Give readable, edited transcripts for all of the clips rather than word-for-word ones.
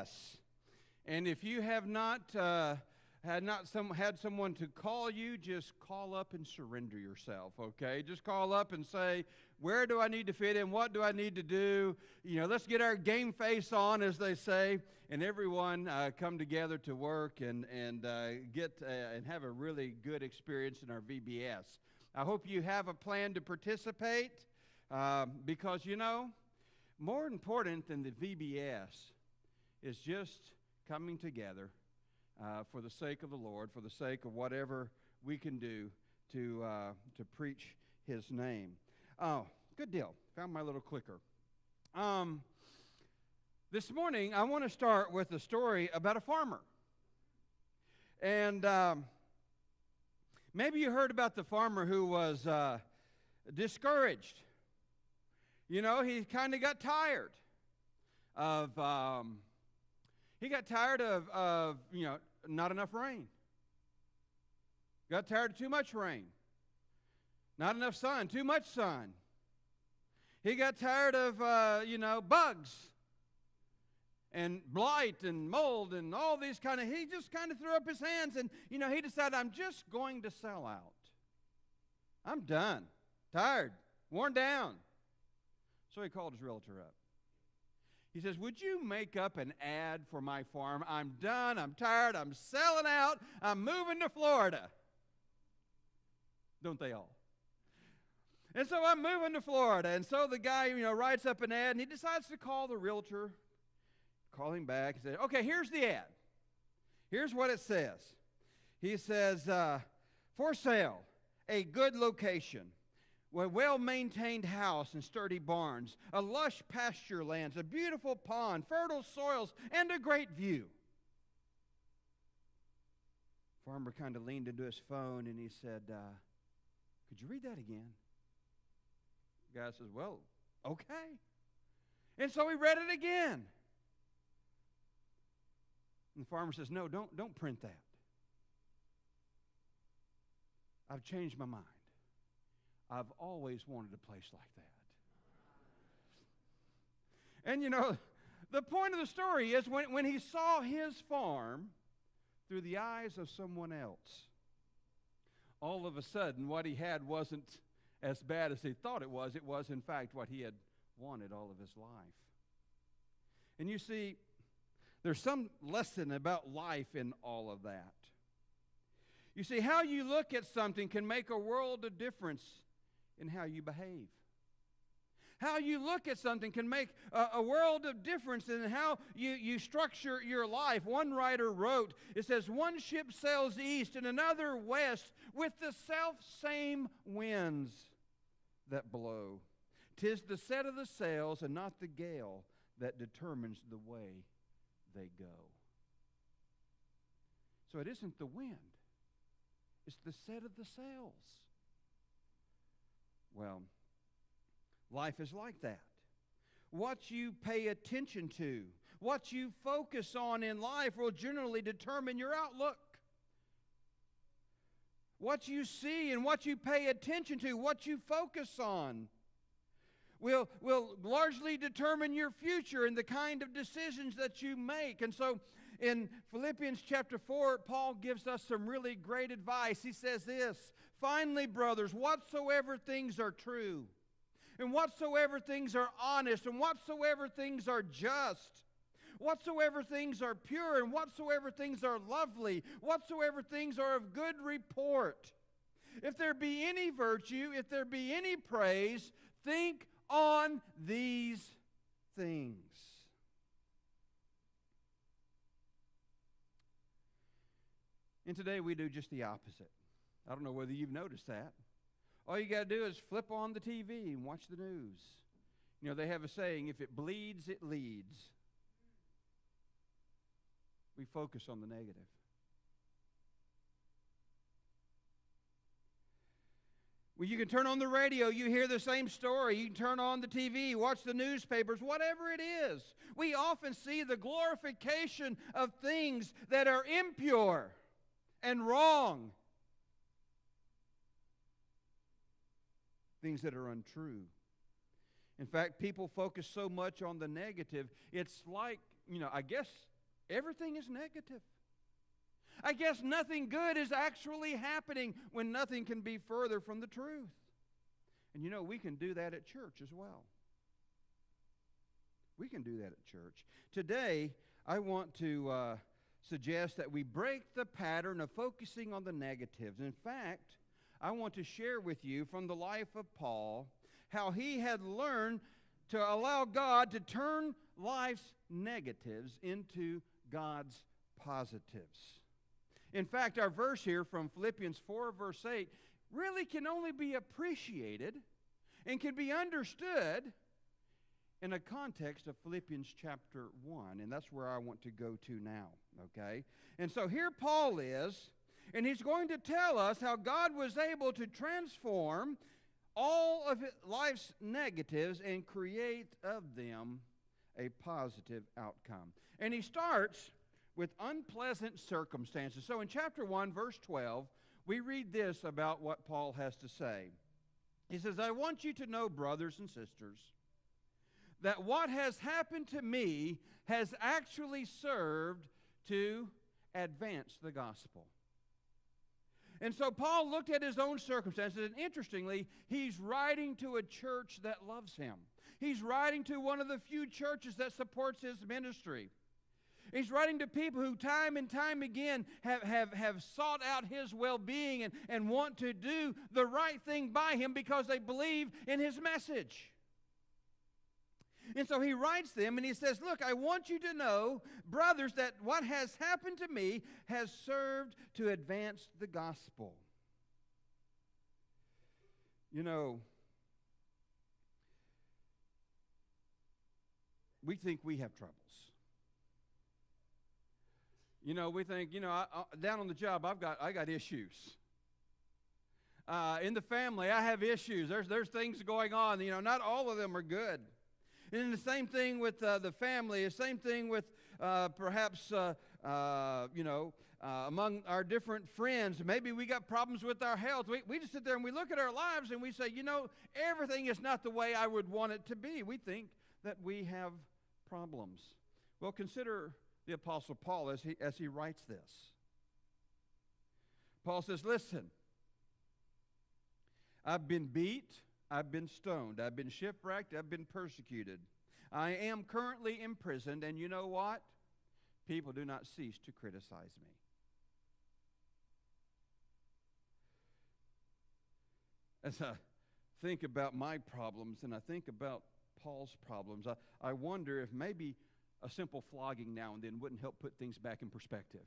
VBS. And if you have not had someone to call you, just call up and surrender yourself, okay? Just call up and say, where do I need to fit in? What do I need to do? Let's get our game face on, as they say, and everyone come together to work and get and have a really good experience in our VBS. I hope you have a plan to participate because, more important than the VBS is just coming together for the sake of the Lord, for the sake of whatever we can do to preach His name. Oh, good deal. Found my little clicker. This morning, I want to start with a story about a farmer. And maybe you heard about the farmer who was discouraged. He kind of got tired of not enough rain. Got tired of too much rain. Not enough sun, too much sun. He got tired of, bugs and blight and mold and all these he just kind of threw up his hands and, he decided, I'm just going to sell out. I'm done, tired, worn down. So he called his realtor up. He says, would you make up an ad for my farm? I'm done, I'm tired, I'm selling out, I'm moving to Florida. Don't they all? And so I'm moving to Florida. And so the guy, writes up an ad, and he decides to call the realtor. Call him back and say, okay, here's the ad. Here's what it says. He says, for sale, a good location, a well-maintained house and sturdy barns, a lush pasture lands, a beautiful pond, fertile soils, and a great view. Farmer kind of leaned into his phone and he said, could you read that again? The guy says, well, okay. And so he read it again. And the farmer says, no, don't print that. I've changed my mind. I've always wanted a place like that. And the point of the story is when he saw his farm through the eyes of someone else, all of a sudden what he had wasn't as bad as he thought it was. It was, in fact, what he had wanted all of his life. And you see, there's some lesson about life in all of that. You see, how you look at something can make a world of difference in how you behave. How you look at something can make a world of difference in how you structure your life. One writer wrote, it says, one ship sails east and another west with the self-same winds that blow. 'Tis the set of the sails and not the gale that determines the way they go. So it isn't the wind. It's the set of the sails. Well, life is like that. What you pay attention to, what you focus on in life will generally determine your outlook. What you see and what you pay attention to, what you focus on, will largely determine your future and the kind of decisions that you make. And so in Philippians chapter 4, Paul gives us some really great advice. He says this, finally, brothers, whatsoever things are true, and whatsoever things are honest, and whatsoever things are just, whatsoever things are pure, and whatsoever things are lovely, whatsoever things are of good report, if there be any virtue, if there be any praise, think on these things. And today we do just the opposite. I don't know whether you've noticed that. All you got to do is flip on the TV and watch the news. They have a saying, if it bleeds, it leads. We focus on the negative. Well, you can turn on the radio, you hear the same story. You can turn on the TV, watch the newspapers, whatever it is. We often see the glorification of things that are impure and wrong. Things that are untrue. In fact, people focus so much on the negative, it's like, I guess Everything is negative. I guess nothing good is actually happening when nothing can be further from the truth. And you know, we can do that at church as well. We can do that at church. Today, I want to suggest that we break the pattern of focusing on the negatives. In fact, I want to share with you from the life of Paul how he had learned to allow God to turn life's negatives into God's positives. In fact, our verse here from Philippians 4, verse 8, really can only be appreciated and can be understood in a context of Philippians chapter 1. And that's where I want to go to now, okay? And so here Paul is, and he's going to tell us how God was able to transform all of life's negatives and create of them a positive outcome. And he starts with unpleasant circumstances. So in chapter 1, verse 12, we read this about what Paul has to say. He says, I want you to know, brothers and sisters, that what has happened to me has actually served to advance the gospel. And so Paul looked at his own circumstances, and interestingly, he's writing to a church that loves him. He's writing to one of the few churches that supports his ministry. He's writing to people who time and time again have sought out his well-being and want to do the right thing by him because they believe in his message. And so he writes them and he says, look, I want you to know, brothers, that what has happened to me has served to advance the gospel. You know, we think we have troubles. You know, we think, down on the job, I got issues. In the family, I have issues. There's things going on. Not all of them are good. And the same thing with the family. The same thing with perhaps, among our different friends. Maybe we got problems with our health. We just sit there and we look at our lives and we say, everything is not the way I would want it to be. We think that we have problems. Well, consider the Apostle Paul as he writes this. Paul says, listen, I've been beat, I've been stoned, I've been shipwrecked, I've been persecuted. I am currently imprisoned, and you know what? People do not cease to criticize me. As I think about my problems and I think about Paul's problems, I wonder if maybe a simple flogging now and then wouldn't help put things back in perspective.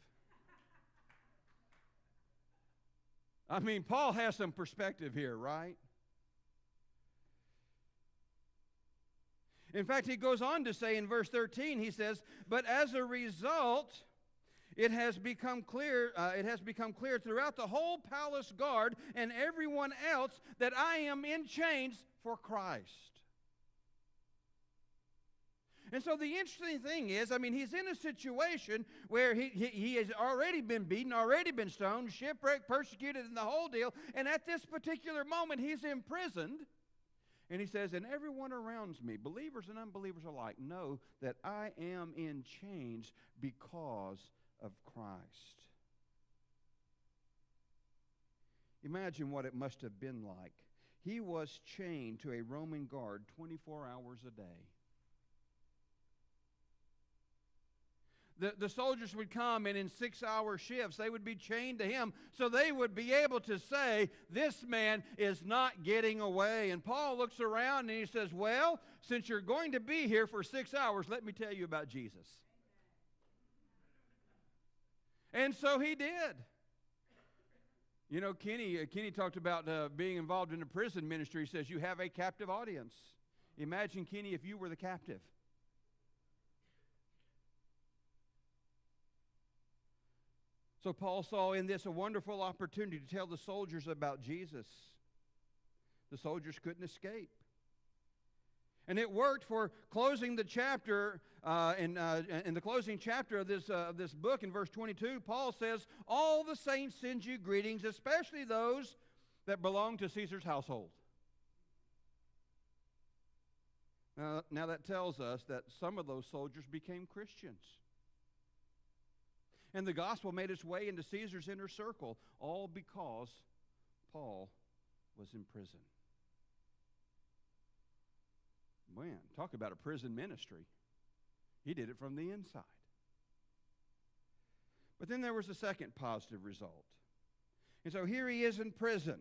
I mean, Paul has some perspective here, right? In fact, he goes on to say in verse 13, he says, but as a result, it has become clear throughout the whole palace guard and everyone else that I am in chains for Christ. And so the interesting thing is, he's in a situation where he has already been beaten, already been stoned, shipwrecked, persecuted, and the whole deal. And at this particular moment, he's imprisoned. And he says, and everyone around me, believers and unbelievers alike, know that I am in chains because of Christ. Imagine what it must have been like. He was chained to a Roman guard 24 hours a day. The soldiers would come, and in 6-hour shifts, they would be chained to him, so they would be able to say, this man is not getting away. And Paul looks around, and he says, well, since you're going to be here for 6 hours, let me tell you about Jesus. And so he did. Kenny talked about being involved in the prison ministry. He says, you have a captive audience. Imagine, Kenny, if you were the captive. So Paul saw in this a wonderful opportunity to tell the soldiers about Jesus. The soldiers couldn't escape. And it worked for closing the chapter, in the closing chapter of this book in verse 22, Paul says, all the saints send you greetings, especially those that belong to Caesar's household. Now that tells us that some of those soldiers became Christians. And the gospel made its way into Caesar's inner circle, all because Paul was in prison. Man, talk about a prison ministry. He did it from the inside. But then there was a second positive result. And so here he is in prison.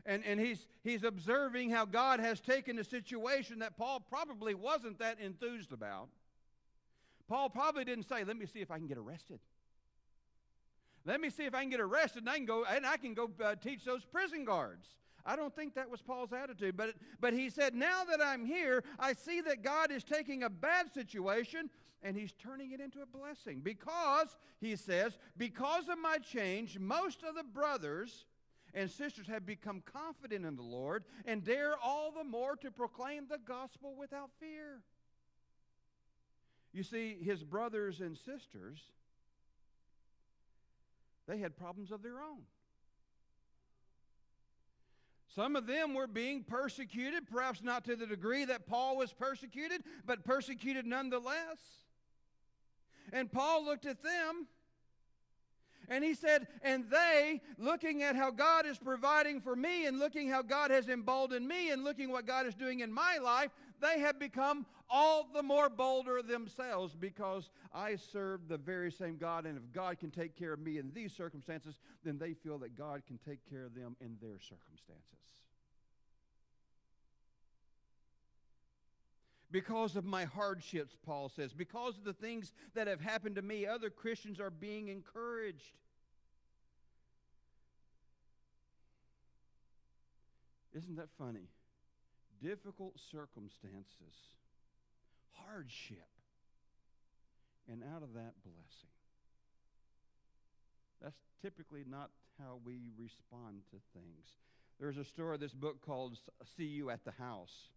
And he's observing how God has taken a situation that Paul probably wasn't that enthused about. Paul probably didn't say, let me see if I can get arrested. Let me see if I can get arrested and I can go teach those prison guards. I don't think that was Paul's attitude. But he said, now that I'm here, I see that God is taking a bad situation and he's turning it into a blessing. Because, he says, because of my change, most of the brothers and sisters have become confident in the Lord and dare all the more to proclaim the gospel without fear. You see, his brothers and sisters, they had problems of their own. Some of them were being persecuted, perhaps not to the degree that Paul was persecuted, but persecuted nonetheless. And Paul looked at them, and he said, and they, looking at how God is providing for me, and looking how God has emboldened me, and looking what God is doing in my life, they have become all the more bolder themselves, because I serve the very same God, and if God can take care of me in these circumstances, then they feel that God can take care of them in their circumstances. Because of my hardships, Paul says, because of the things that have happened to me, other Christians are being encouraged. Isn't that funny? Difficult circumstances, hardship, and out of that, blessing. That's typically not how we respond to things. There's a story of this book called See You at the House.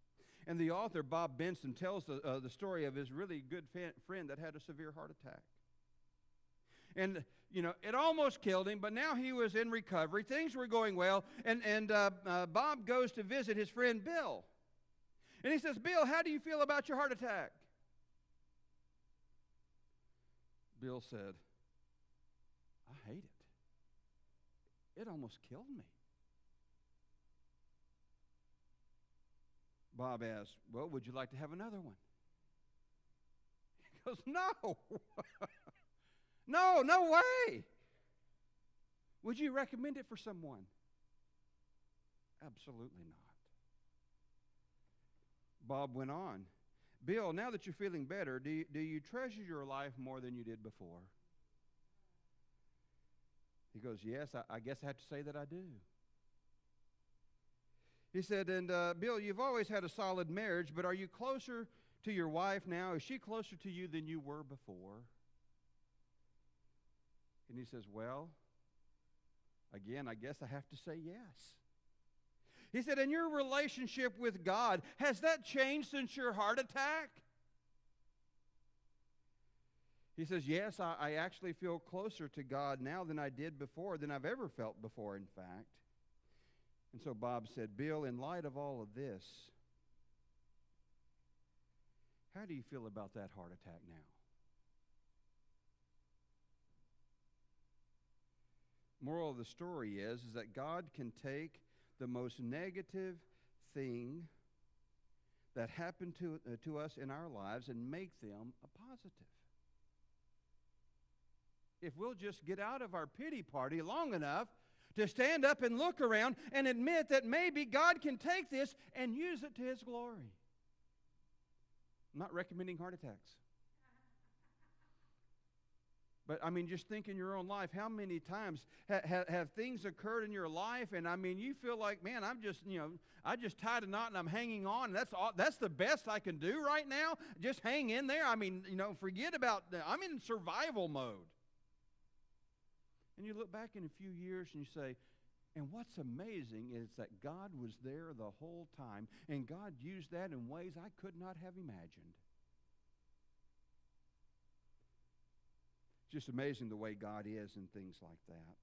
And the author, Bob Benson, tells the story of his really good friend that had a severe heart attack. And, it almost killed him, but now he was in recovery. Things were going well. And Bob goes to visit his friend Bill. And he says, Bill, how do you feel about your heart attack? Bill said, I hate it. It almost killed me. Bob asked, well, would you like to have another one? He goes, no. No way. Would you recommend it for someone? Absolutely not. Bob went on, Bill, now that you're feeling better, do you treasure your life more than you did before? He goes, yes, I guess I have to say that I do. He said, and Bill, you've always had a solid marriage, but are you closer to your wife now? Is she closer to you than you were before? And he says, well, again, I guess I have to say yes. He said, and your relationship with God, has that changed since your heart attack? He says, yes, I actually feel closer to God now than I did before, than I've ever felt before, in fact. And so Bob said, Bill, in light of all of this, how do you feel about that heart attack now? Moral of the story is that God can take the most negative thing that happened to us in our lives and make them a positive. If we'll just get out of our pity party long enough to stand up and look around and admit that maybe God can take this and use it to His glory. I'm not recommending heart attacks. But, just think in your own life, how many times have things occurred in your life, and, you feel like, man, I just tied a knot and I'm hanging on, and that's the best I can do right now? Just hang in there? Forget about, I'm in survival mode. And you look back in a few years and you say, and what's amazing is that God was there the whole time, and God used that in ways I could not have imagined. Just amazing the way God is and things like that.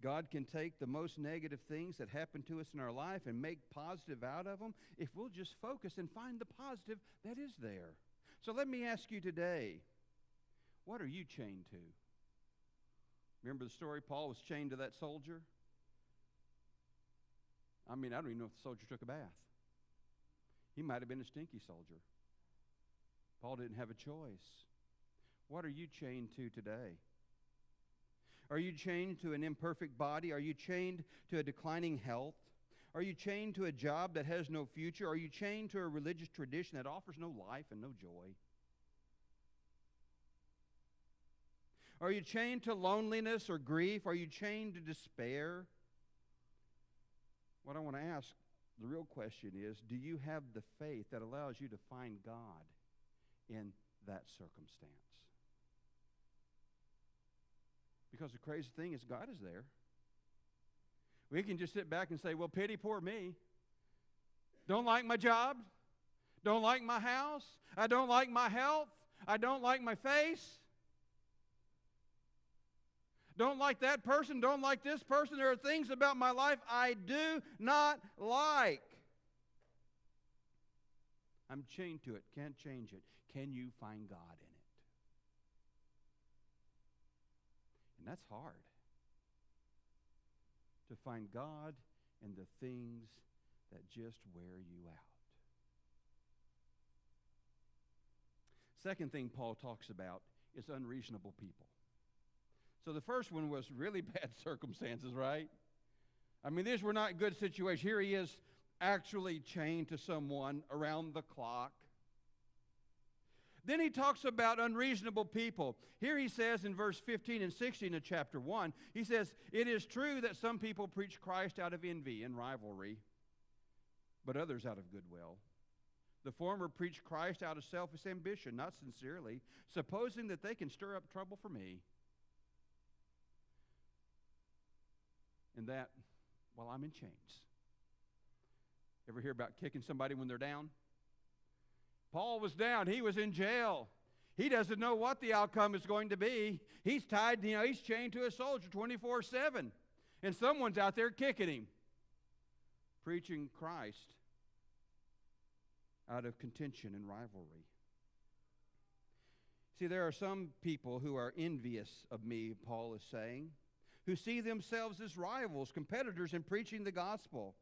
God can take the most negative things that happen to us in our life and make positive out of them if we'll just focus and find the positive that is there. So let me ask you today, what are you chained to? Remember the story? Paul was chained to that soldier. I don't even know if the soldier took a bath. He might have been a stinky soldier. Paul didn't have a choice. What are you chained to today? Are you chained to an imperfect body? Are you chained to a declining health? Are you chained to a job that has no future? Are you chained to a religious tradition that offers no life and no joy? Are you chained to loneliness or grief? Are you chained to despair? What I want to ask, the real question is, do you have the faith that allows you to find God in that circumstance? Because the crazy thing is, God is there. We can just sit back and say, well, pity poor me. Don't like my job. Don't like my house. I don't like my health. I don't like my face. Don't like that person. Don't like this person. There are things about my life I do not like. I'm chained to it. Can't change it. Can you find God in it? And that's hard. To find God in the things that just wear you out. Second thing Paul talks about is unreasonable people. So the first one was really bad circumstances, right? These were not good situations. Here he is actually chained to someone around the clock. Then he talks about unreasonable people. Here he says in verse 15 and 16 of chapter 1, he says, it is true that some people preach Christ out of envy and rivalry, but others out of goodwill. The former preach Christ out of selfish ambition, not sincerely, supposing that they can stir up trouble for me. And that while I'm in chains. Ever hear about kicking somebody when they're down? Paul was down. He was in jail. He doesn't know what the outcome is going to be. He's tied, he's chained to a soldier 24/7. And someone's out there kicking him, preaching Christ out of contention and rivalry. See, there are some people who are envious of me, Paul is saying, who see themselves as rivals, competitors in preaching the gospel.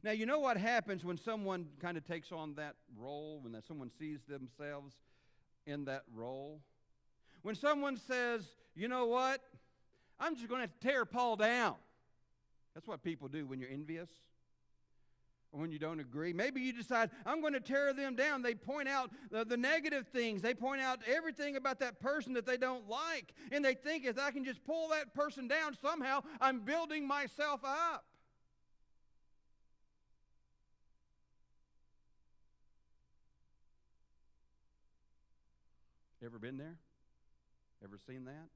Now, you know what happens when someone kind of takes on that role, when someone sees themselves in that role? When someone says, you know what, I'm just going to tear Paul down. That's what people do when you're envious or when you don't agree. Maybe you decide, I'm going to tear them down. They point out the negative things. They point out everything about that person that they don't like. And they think if I can just pull that person down, somehow I'm building myself up. Ever been there? Ever seen that?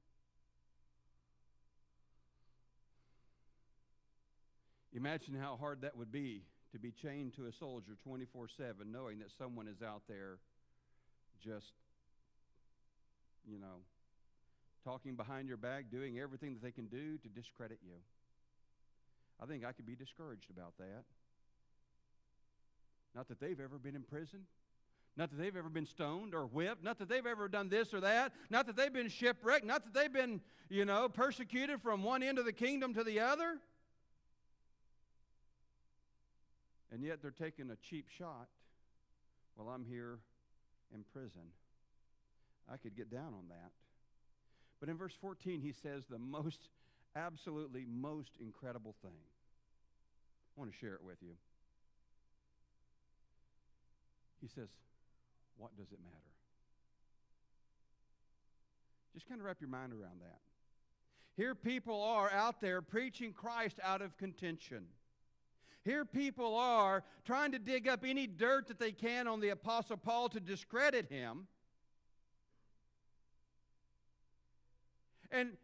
Imagine how hard that would be to be chained to a soldier 24/7, knowing that someone is out there just, talking behind your back, doing everything that they can do to discredit you. I think I could be discouraged about that. Not that they've ever been in prison. Not that they've ever been stoned or whipped. Not that they've ever done this or that. Not that they've been shipwrecked. Not that they've been, persecuted from one end of the kingdom to the other. And yet they're taking a cheap shot while I'm here in prison. I could get down on that. But in verse 14, he says the absolutely most incredible thing. I want to share it with you. He says, what does it matter? Just kind of wrap your mind around that. Here people are out there preaching Christ out of contention. Here people are trying to dig up any dirt that they can on the Apostle Paul to discredit him. And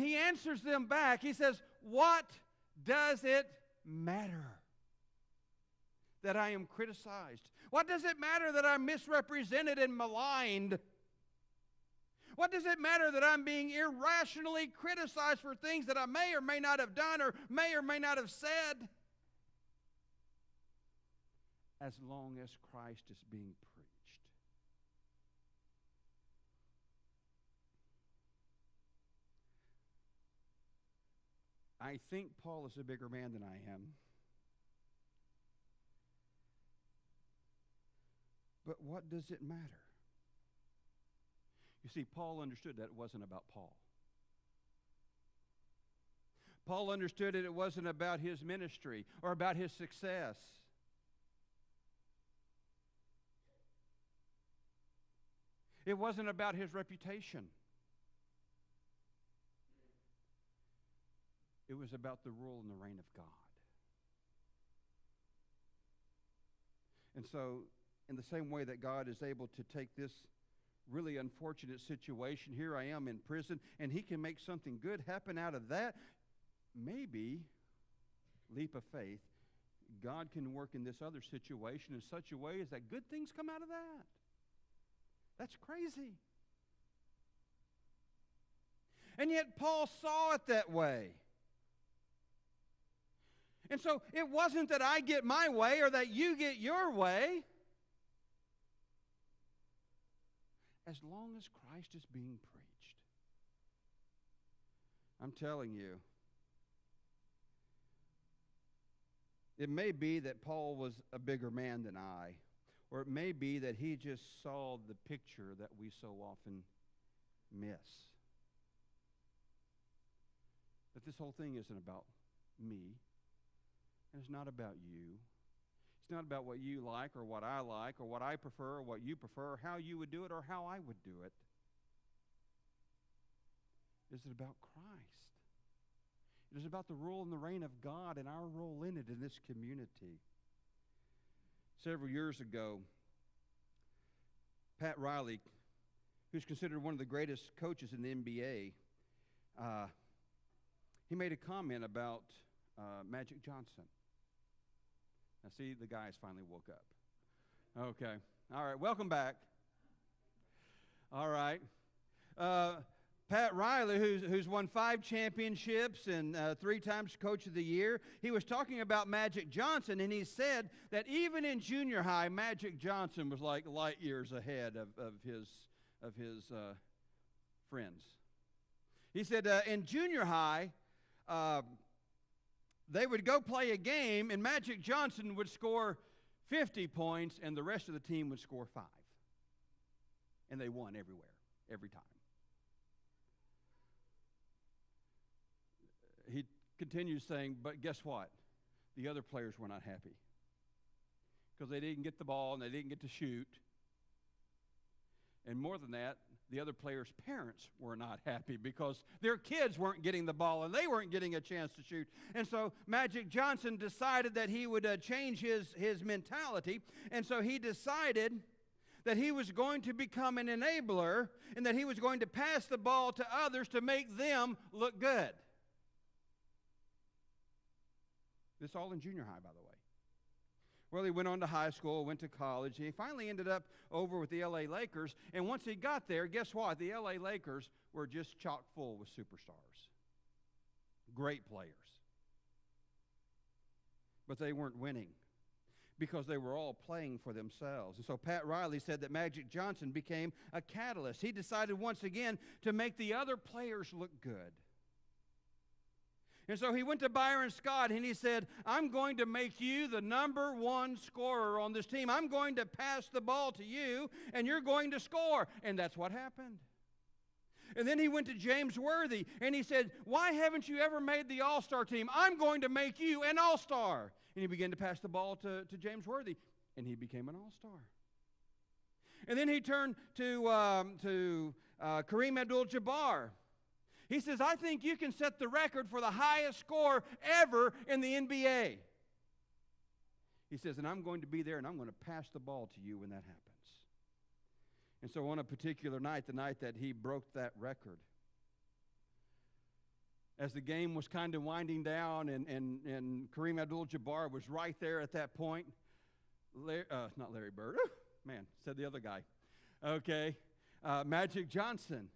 he answers them back. He says, what does it matter that I am criticized? What does it matter that I'm misrepresented and maligned? What does it matter that I'm being irrationally criticized for things that I may or may not have done or may not have said? As long as Christ is being preached. I think Paul is a bigger man than I am. But what does it matter? You see, Paul understood that it wasn't about Paul. Paul understood that it wasn't about his ministry or about his success. It wasn't about his reputation. It was about the rule and the reign of God. And so, in the same way that God is able to take this really unfortunate situation, here I am in prison, and he can make something good happen out of that, maybe, leap of faith, God can work in this other situation in such a way as that good things come out of that. That's crazy. And yet Paul saw it that way. And so it wasn't that I get my way or that you get your way. As long as Christ is being preached. I'm telling you, it may be that Paul was a bigger man than I, or it may be that he just saw the picture that we so often miss. That this whole thing isn't about me, and it's not about you. It's not about what you like or what I like or what I prefer or what you prefer, or how you would do it or how I would do it. Is it about Christ? It is about the rule and the reign of God and our role in it in this community. Several years ago, Pat Riley, who's considered one of the greatest coaches in the NBA, he made a comment about Magic Johnson. Now, see, the guys finally woke up. Okay. All right. Welcome back. All right. Pat Riley, who's won 5 championships and 3 times Coach of the Year, he was talking about Magic Johnson, and he said that even in junior high, Magic Johnson was like light years ahead of his friends. He said in junior high, they would go play a game, and Magic Johnson would score 50 points, and the rest of the team would score 5. And they won everywhere, every time. He continues saying, but guess what? The other players were not happy. Because they didn't get the ball, and they didn't get to shoot. And more than that, the other players' parents were not happy because their kids weren't getting the ball and they weren't getting a chance to shoot. And so Magic Johnson decided that he would change his mentality. And so he decided that he was going to become an enabler and that he was going to pass the ball to others to make them look good. This all in junior high, by the way. Well, he went on to high school, went to college, and he finally ended up over with the L.A. Lakers. And once he got there, guess what? The L.A. Lakers were just chock full with superstars. Great players. But they weren't winning because they were all playing for themselves. And so Pat Riley said that Magic Johnson became a catalyst. He decided once again to make the other players look good. And so he went to Byron Scott and he said, I'm going to make you the number 1 scorer on this team. I'm going to pass the ball to you and you're going to score. And that's what happened. And then he went to James Worthy and he said, why haven't you ever made the All-Star team? I'm going to make you an All-Star. And he began to pass the ball to James Worthy and he became an All-Star. And then he turned to Kareem Abdul-Jabbar. He says, I think you can set the record for the highest score ever in the NBA. He says, and I'm going to be there and I'm going to pass the ball to you when that happens. And so on a particular night, the night that he broke that record, as the game was kind of winding down and Kareem Abdul-Jabbar was right there at that point, not Larry Bird, man, said the other guy. Okay, Magic Johnson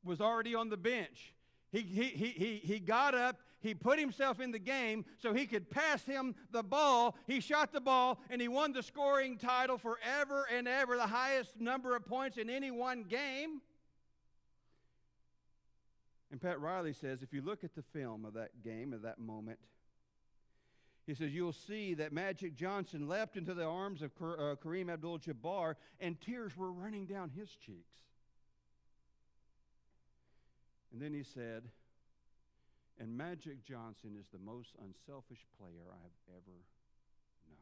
was already on the bench. He got up, he put himself in the game so he could pass him the ball. He shot the ball, and he won the scoring title forever and ever, the highest number of points in any one game. And Pat Riley says, if you look at the film of that game, of that moment, he says, you'll see that Magic Johnson leapt into the arms of Kareem Abdul-Jabbar, and tears were running down his cheeks. And then he said, and Magic Johnson is the most unselfish player I have ever known.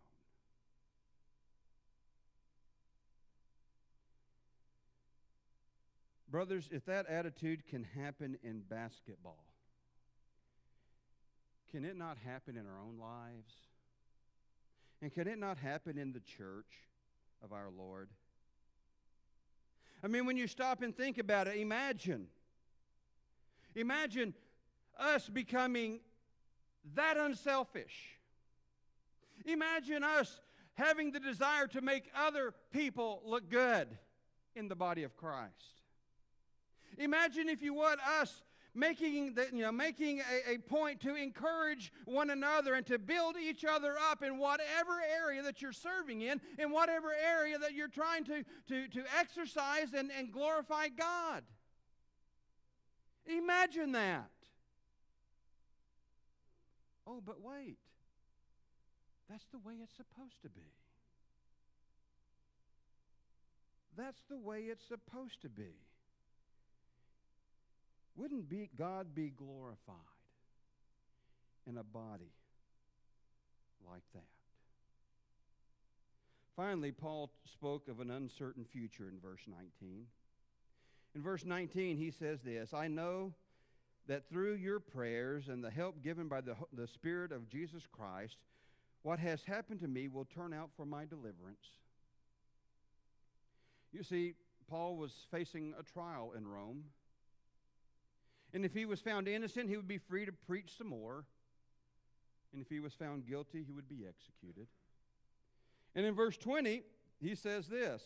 Brothers, if that attitude can happen in basketball, can it not happen in our own lives? And can it not happen in the church of our Lord? I mean, when you stop and think about it, imagine us becoming that unselfish. Imagine us having the desire to make other people look good in the body of Christ. Imagine, if you would, us making a point to encourage one another and to build each other up in whatever area that you're serving in whatever area that you're trying to exercise and glorify God. Imagine that. Oh, but wait. That's the way it's supposed to be. That's the way it's supposed to be. Wouldn't God be glorified in a body like that? Finally, Paul spoke of an uncertain future in verse 19. In verse 19, he says this, I know that through your prayers and the help given by the Spirit of Jesus Christ, what has happened to me will turn out for my deliverance. You see, Paul was facing a trial in Rome. And if he was found innocent, he would be free to preach some more. And if he was found guilty, he would be executed. And in verse 20, he says this,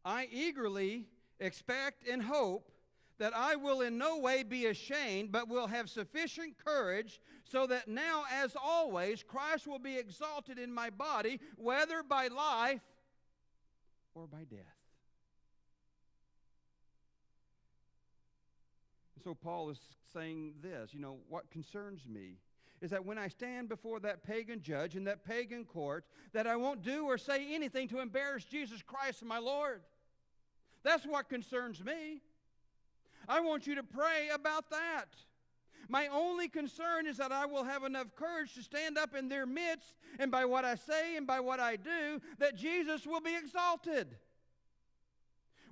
I eagerly expect and hope that I will in no way be ashamed, but will have sufficient courage, so that now, as always, Christ will be exalted in my body, whether by life or by death. So Paul is saying this, what concerns me is that when I stand before that pagan judge in that pagan court, that I won't do or say anything to embarrass Jesus Christ, my Lord. That's what concerns me. I want you to pray about that. My only concern is that I will have enough courage to stand up in their midst, and by what I say and by what I do, that Jesus will be exalted.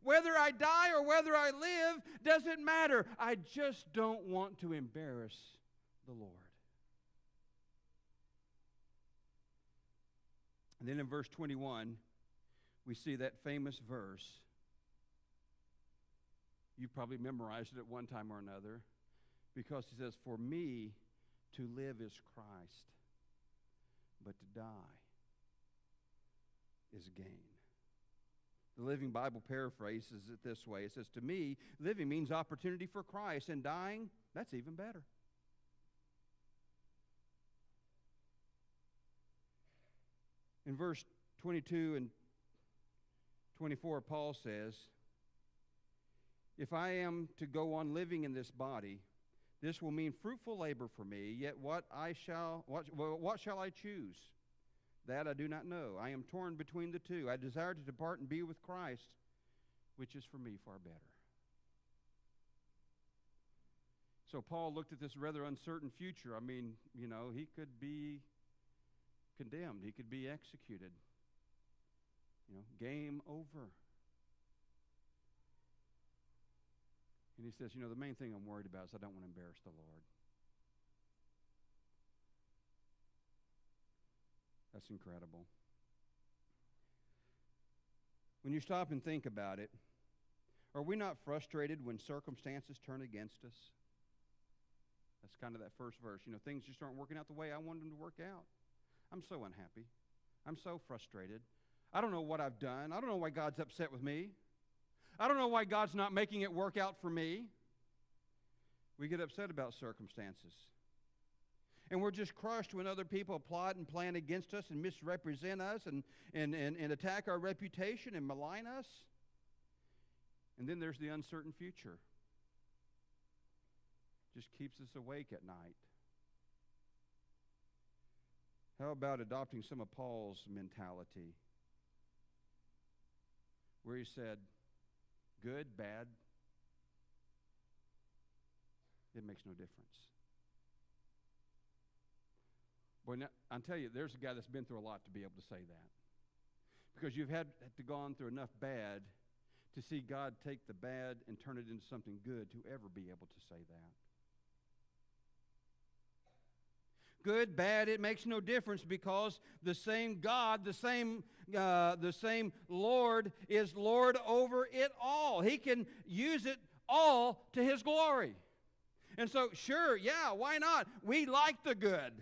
Whether I die or whether I live doesn't matter. I just don't want to embarrass the Lord. And then in verse 21, we see that famous verse. You probably memorized it at one time or another, because he says, for me to live is Christ, but to die is gain. The Living Bible paraphrases it this way. It says, to me, living means opportunity for Christ, and dying, that's even better. In verse 22 and 24, Paul says, if I am to go on living in this body, this will mean fruitful labor for me, yet what shall I choose? That I do not know. I am torn between the two. I desire to depart and be with Christ, which is for me far better. So Paul looked at this rather uncertain future. I mean, he could be condemned. He could be executed. Game over. And he says, the main thing I'm worried about is I don't want to embarrass the Lord. That's incredible. When you stop and think about it, are we not frustrated when circumstances turn against us? That's kind of that first verse. Things just aren't working out the way I wanted them to work out. I'm so unhappy. I'm so frustrated. I don't know what I've done. I don't know why God's upset with me. I don't know why God's not making it work out for me. We get upset about circumstances. And we're just crushed when other people plot and plan against us and misrepresent us and attack our reputation and malign us. And then there's the uncertain future. just keeps us awake at night. How about adopting some of Paul's mentality, where he said, good, bad, it makes no difference. Boy, now, I'll tell you, there's a guy that's been through a lot to be able to say that. Because you've had to gone through enough bad to see God take the bad and turn it into something good to ever be able to say that. Good, bad, it makes no difference, because the same God, the same Lord is Lord over it all. He can use it all to His glory. And so, sure, yeah, why not? We like the good,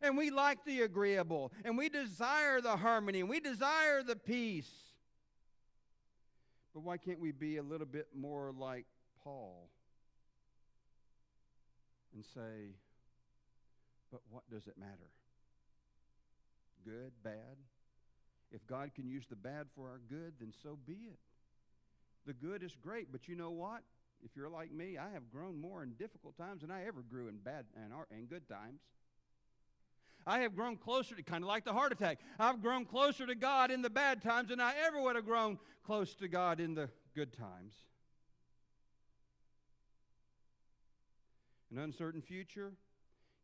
and we like the agreeable, and we desire the harmony, and we desire the peace. But why can't we be a little bit more like Paul and say, but what does it matter? Good, bad? If God can use the bad for our good, then so be it. The good is great, but you know what? If you're like me, I have grown more in difficult times than I ever grew in bad and good times. I have grown closer to, kind of like the heart attack, I've grown closer to God in the bad times than I ever would have grown close to God in the good times. An uncertain future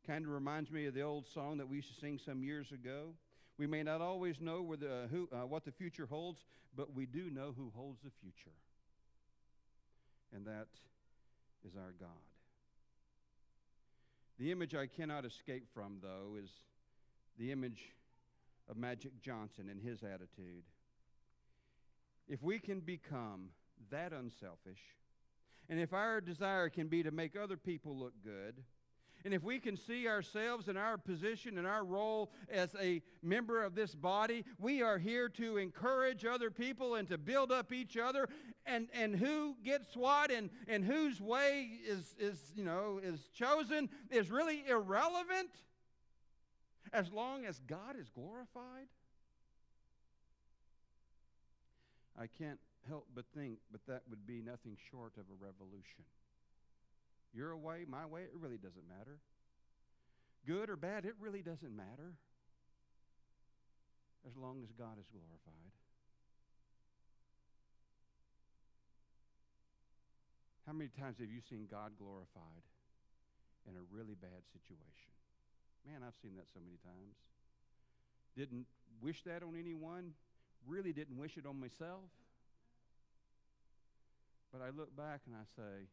kind of reminds me of the old song that we used to sing some years ago. We may not always know what the future holds, but we do know who holds the future. And that is our God. The image I cannot escape from, though, is the image of Magic Johnson and his attitude. If we can become that unselfish, and if our desire can be to make other people look good, and if we can see ourselves and our position and our role as a member of this body, we are here to encourage other people and to build up each other. And who gets what and whose way is chosen is really irrelevant as long as God is glorified. I can't help but think, but that would be nothing short of a revolution. Your way, my way, it really doesn't matter. Good or bad, it really doesn't matter as long as God is glorified. How many times have you seen God glorified in a really bad situation? Man, I've seen that so many times. Didn't wish that on anyone, really didn't wish it on myself. But I look back and I say,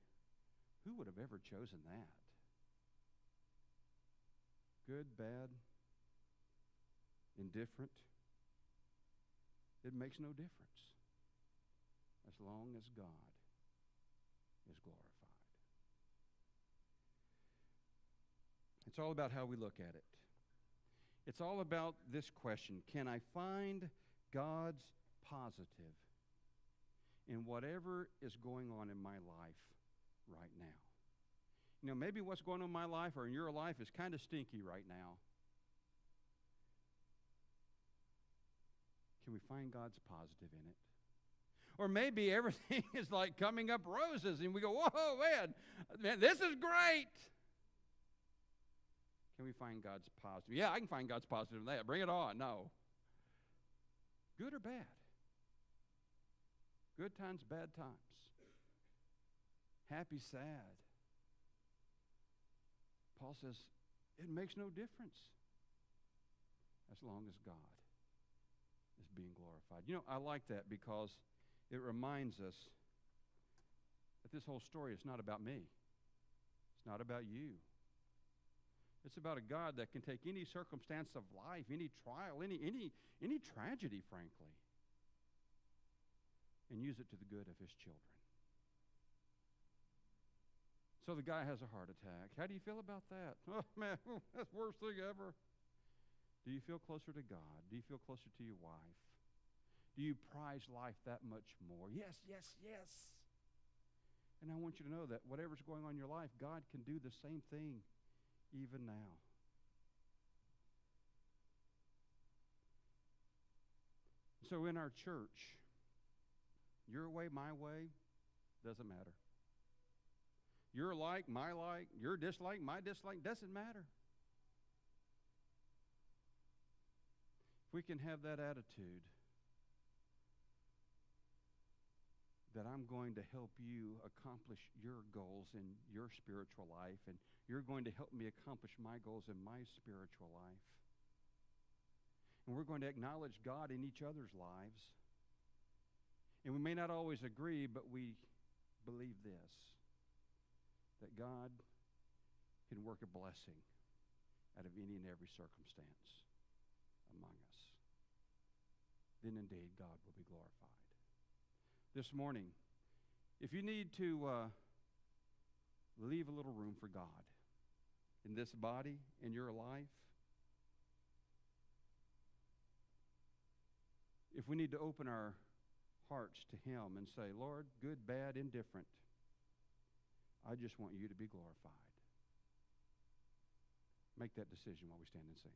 who would have ever chosen that? Good, bad, indifferent. It makes no difference as long as God is glorified. It's all about how we look at it. It's all about this question: can I find God's positive in whatever is going on in my life right now? You know, maybe what's going on in my life or in your life is kind of stinky right now. Can we find God's positive in it? Or maybe everything is like coming up roses and we go, whoa, man, this is great. Can we find God's positive? Yeah, I can find God's positive in that. Bring it on. No. Good or bad? Good times, bad times. Happy, sad. Paul says, it makes no difference as long as God is being glorified. You know, I like that because it reminds us that this whole story is not about me. It's not about you. It's about a God that can take any circumstance of life, any trial, any tragedy, frankly, and use it to the good of His children. So the guy has a heart attack. How do you feel about that? Oh, man, that's the worst thing ever. Do you feel closer to God? Do you feel closer to your wife? Do you prize life that much more? Yes, yes, yes. And I want you to know that whatever's going on in your life, God can do the same thing even now. So in our church, your way, my way, doesn't matter. Your like, my like, your dislike, my dislike, doesn't matter. If we can have that attitude that I'm going to help you accomplish your goals in your spiritual life, and you're going to help me accomplish my goals in my spiritual life. And we're going to acknowledge God in each other's lives. And we may not always agree, but we believe this, that God can work a blessing out of any and every circumstance among us. Then indeed God will be glorified. This morning, if you need to leave a little room for God in this body, in your life, if we need to open our hearts to Him and say, Lord, good, bad, indifferent, I just want you to be glorified. Make that decision while we stand and sing.